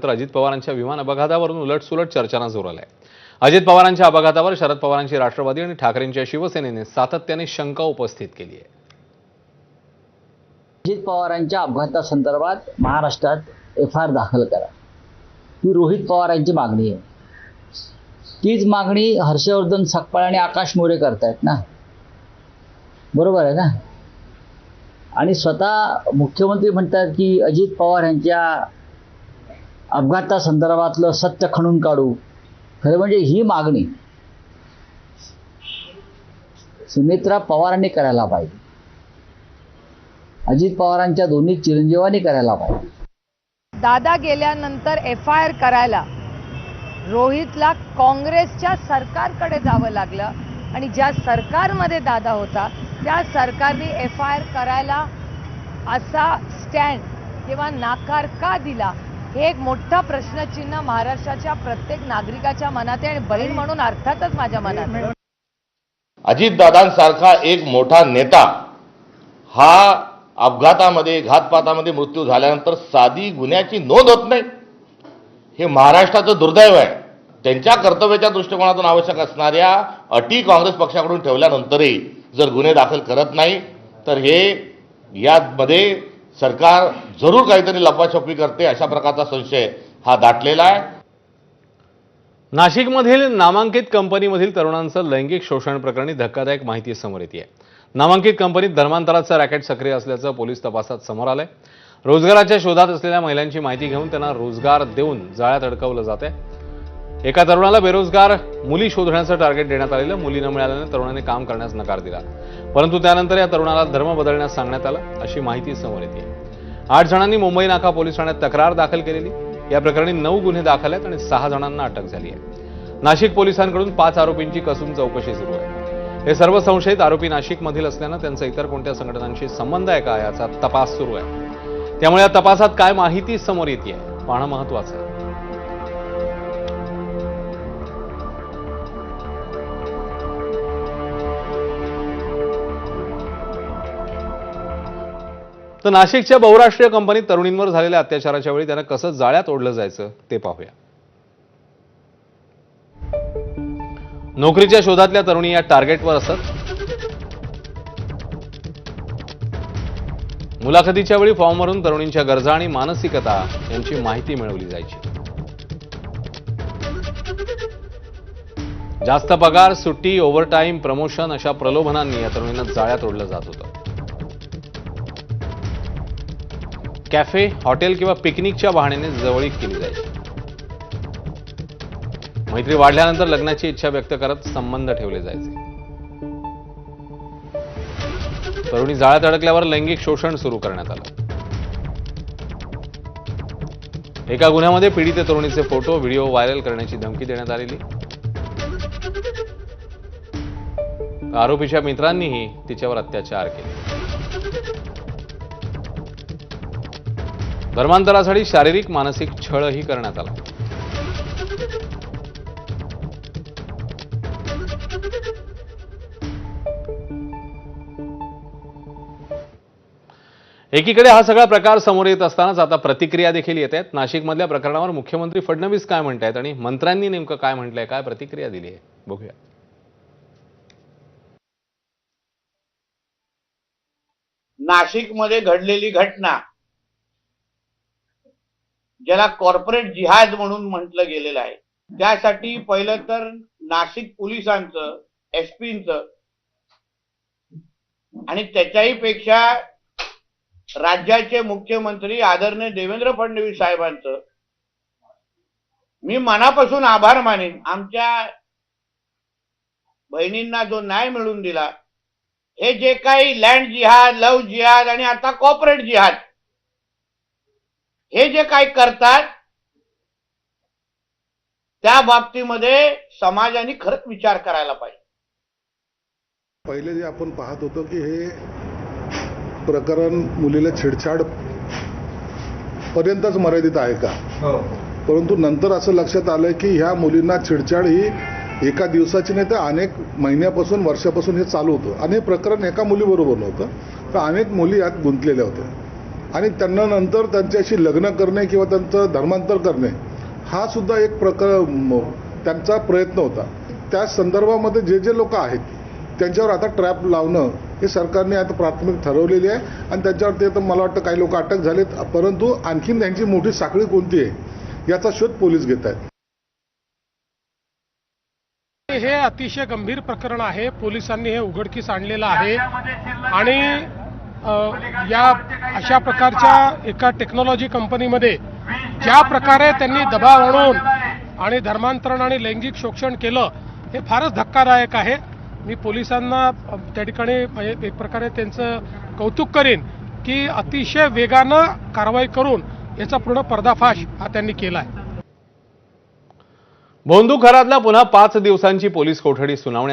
तर अजित पवारांच्या विमान अपघातावरून उलटसुलट चर्चांना जोर आलाय। अजित पवारांच्या अपघातावर शरद पवारांची राष्ट्रवादी आणि ठाकरेंच्या शिवसेनेने सातत्याने शंका उपस्थित केली आहे। अजित पवारांच्या अपघातासंदर्भात महाराष्ट्रात एफआयआर दाखल करा, ही रोहित पवारांची मागणी आहे। तीच मागणी हर्षवर्धन सकपाळ आणि आकाश मोरे करतायत ना, बरोबर आहे ना। आणि स्वतः मुख्यमंत्री म्हणतात की अजित पवार यांच्या अपघातासंदर्भातलं सत्य खणून काढू। खरं म्हणजे ही मागणी सुनेत्रा पवारांनी करायला पाहिजे, अजित पवारांच्या दोन्ही चिरंजीवांनी करायला पाहिजे। दादा गेल्यानंतर एफआयआर करायला रोहितला काँग्रेसच्या सरकारकडे जावं लागलं आणि ज्या सरकारमध्ये दादा होता त्या सरकारने एफआयआर करायला असा स्टँड किंवा नाकार का दिला, हे एक मोठा प्रश्नचिन्ह महाराष्ट्राच्या प्रत्येक नागरिकाच्या मनात आहे आणि बहीण म्हणून अर्थातच माझ्या मनात आहे। अजितदादांसारखा एक मोठा नेता हा अपघातामध्ये घातपातामध्ये मृत्यू झाल्यानंतर साधी गुन्ह्याची नोंद होत नाही, हे महाराष्ट्राचं दुर्दैव आहे। त्यांच्या कर्तव्याच्या दृष्टिकोनातून आवश्यक असणाऱ्या अटी काँग्रेस पक्षाकडून ठेवल्यानंतरही जर गुन्हे दाखल करत नाही तर हे यामध्ये सरकार जरूर काहीतरी लपवाछपवी करते, अशा प्रकारचा संशय हा दाटलेला आहे। नाशिकमधील नामांकित कंपनीमधील तरुणांचं लैंगिक शोषण प्रकरणी धक्कादायक माहिती समोर येते आहे। नामांकित कंपनीत धर्मांतराचं रॅकेट सक्रिय असल्याचं पोलीस तपासात समोर आलंय। रोजगाराच्या शोधात असलेल्या महिलांची माहिती घेऊन त्यांना रोजगार देऊन जाळ्यात अडकवलं जाते। एका तरुणाला बेरोजगार मुली शोधण्याचं टार्गेट देण्यात आलेलं, मुली न मिळाल्याने तरुणाने काम करण्यास नकार दिला, परंतु त्यानंतर या तरुणाला धर्म बदलण्यास सांगण्यात आलं, अशी माहिती समोर येते। 8 जणांनी मुंबई नाका पोलीस ठाण्यात तक्रार दाखल केलेली। या प्रकरणी 9 गुन्हे दाखल आहेत आणि 6 जणांना अटक झाली आहे। नाशिक पोलिसांकडून 5 आरोपींची कसून चौकशी सुरू आहे। हे सर्व संशयित आरोपी नाशिकमधील असल्यानं त्यांचा इतर कोणत्या संघटनांशी संबंध आहे का याचा तपास सुरू आहे। त्यामुळे या तपासात काय माहिती समोर येते पाहणं महत्त्वाचं आहे। तर नाशिकच्या बहुराष्ट्रीय कंपनीत तरुणींवर झालेल्या अत्याचाराच्या वेळी त्यांना कसं जाळ्यात ओढलं जायचं ते पाहूया। नोकरीच्या शोधातल्या तरुणी या टार्गेटवर असत। मुलाखतीच्या वेळी फॉर्मवरून तरुणींच्या गरजा आणि मानसिकता यांची माहिती मिळवली जायची। जास्त पगार, सुट्टी, ओव्हरटाईम, प्रमोशन अशा प्रलोभनांनी या तरुणींना जाळ्यात ओढलं जात होतं। कॅफे, हॉटेल किंवा पिकनिकच्या बहाण्याने जवळीक केली जायची। मैत्री वाढल्यानंतर लग्नाची इच्छा व्यक्त करत संबंध ठेवले जायचे। तरुणी जाळ्यात अडकल्यावर लैंगिक शोषण सुरू करण्यात आलं। एका गुन्ह्यामध्ये पीडित तरुणीचे फोटो, व्हिडिओ व्हायरल करण्याची धमकी देण्यात आलेली। आरोपीच्या मित्रांनीही तिच्यावर अत्याचार केले। धर्मांतरासाठी शारीरिक मानसिक छळही करण्यात आला। एकीकडे हा सगळा प्रकार समोर येत असतानाच आता प्रतिक्रिया देखील येत आहेत। नाशिकमधल्या प्रकरणावर मुख्यमंत्री फडणवीस काय म्हणतायत आणि मंत्र्यांनी नेमकं काय म्हटलंय, काय प्रतिक्रिया दिली आहे, बघूया। नाशिकमध्ये घडलेली घटना, ज्याला कॉर्पोरेट जिहाद म्हणून म्हटलं गेलेलं आहे, त्यासाठी पहिलं तर नाशिक पोलिसांचं, एसपींचं आणि त्याच्याही पेक्षा राज्याचे मुख्यमंत्री आदरणीय देवेंद्र फडणवीस साहेबांचं मी मनापासून आभार मानेन। आमच्या बहिणींना जो न्याय मिळवून दिला, हे जे काही लँड जिहाद, लव्ह जिहाद आणि आता कॉर्पोरेट जिहाद हे जे काही करतात, त्या बाबतीमध्ये समाजाने खरंच विचार करायला पाहिजे। पहिले जे आपण पाहत होतो की हे प्रकरण मुलीला छेडछाड पर्यंतच मर्यादित आहे का, परंतु नंतर असं लक्षात आलं की ह्या मुलींना छेडछाड ही एका दिवसाची नाही तर अनेक महिन्यापासून, वर्षापासून हे चालू होतं। आणि हे प्रकरण एका मुलीबरोबर नव्हतं, तर अनेक मुली यात गुंतलेल्या होत्या। आणि त्यांना नंतर त्यांच्याशी लग्न करणे किंवा त्यांचं धर्मांतर करणे हा सुद्धा एक त्यांचा प्रयत्न होता. त्या संदर्भामध्ये जे लोक आहेत त्यांच्यावर आता ट्रॅप लावणं हे सरकारने आता प्राथमिक ठरवलेली आहे आणि त्यांच्यावरती आता मला वाटतं काही लोक अटक झालेत, परंतु आणखीन त्यांची मोठी साखळी कोणती आहे याचा शोध पोलीस घेत आहेत. हे अतिशय गंभीर प्रकरण आहे. पोलिसांनी हे उघडकीस आणलेलं आहे आणि या अशा प्रकारच्या एका टेक्नॉलॉजी कंपनीमध्ये ज्या प्रकारे त्यांनी दबाव आणून आणि धर्मांतरण आणि लैंगिक शोषण केलं हे फारच धक्कादायक आहे. मी पोलिसांना त्या ठिकाणी एक प्रकारे त्यांचं कौतुक करेन की अतिशय वेगानं कारवाई करून याचा पूर्ण पर्दाफाश हा त्यांनी केला आहे. भोंदू खरातला पुन्हा 5 दिवसांची पोलीस कोठडी सुनावण्यात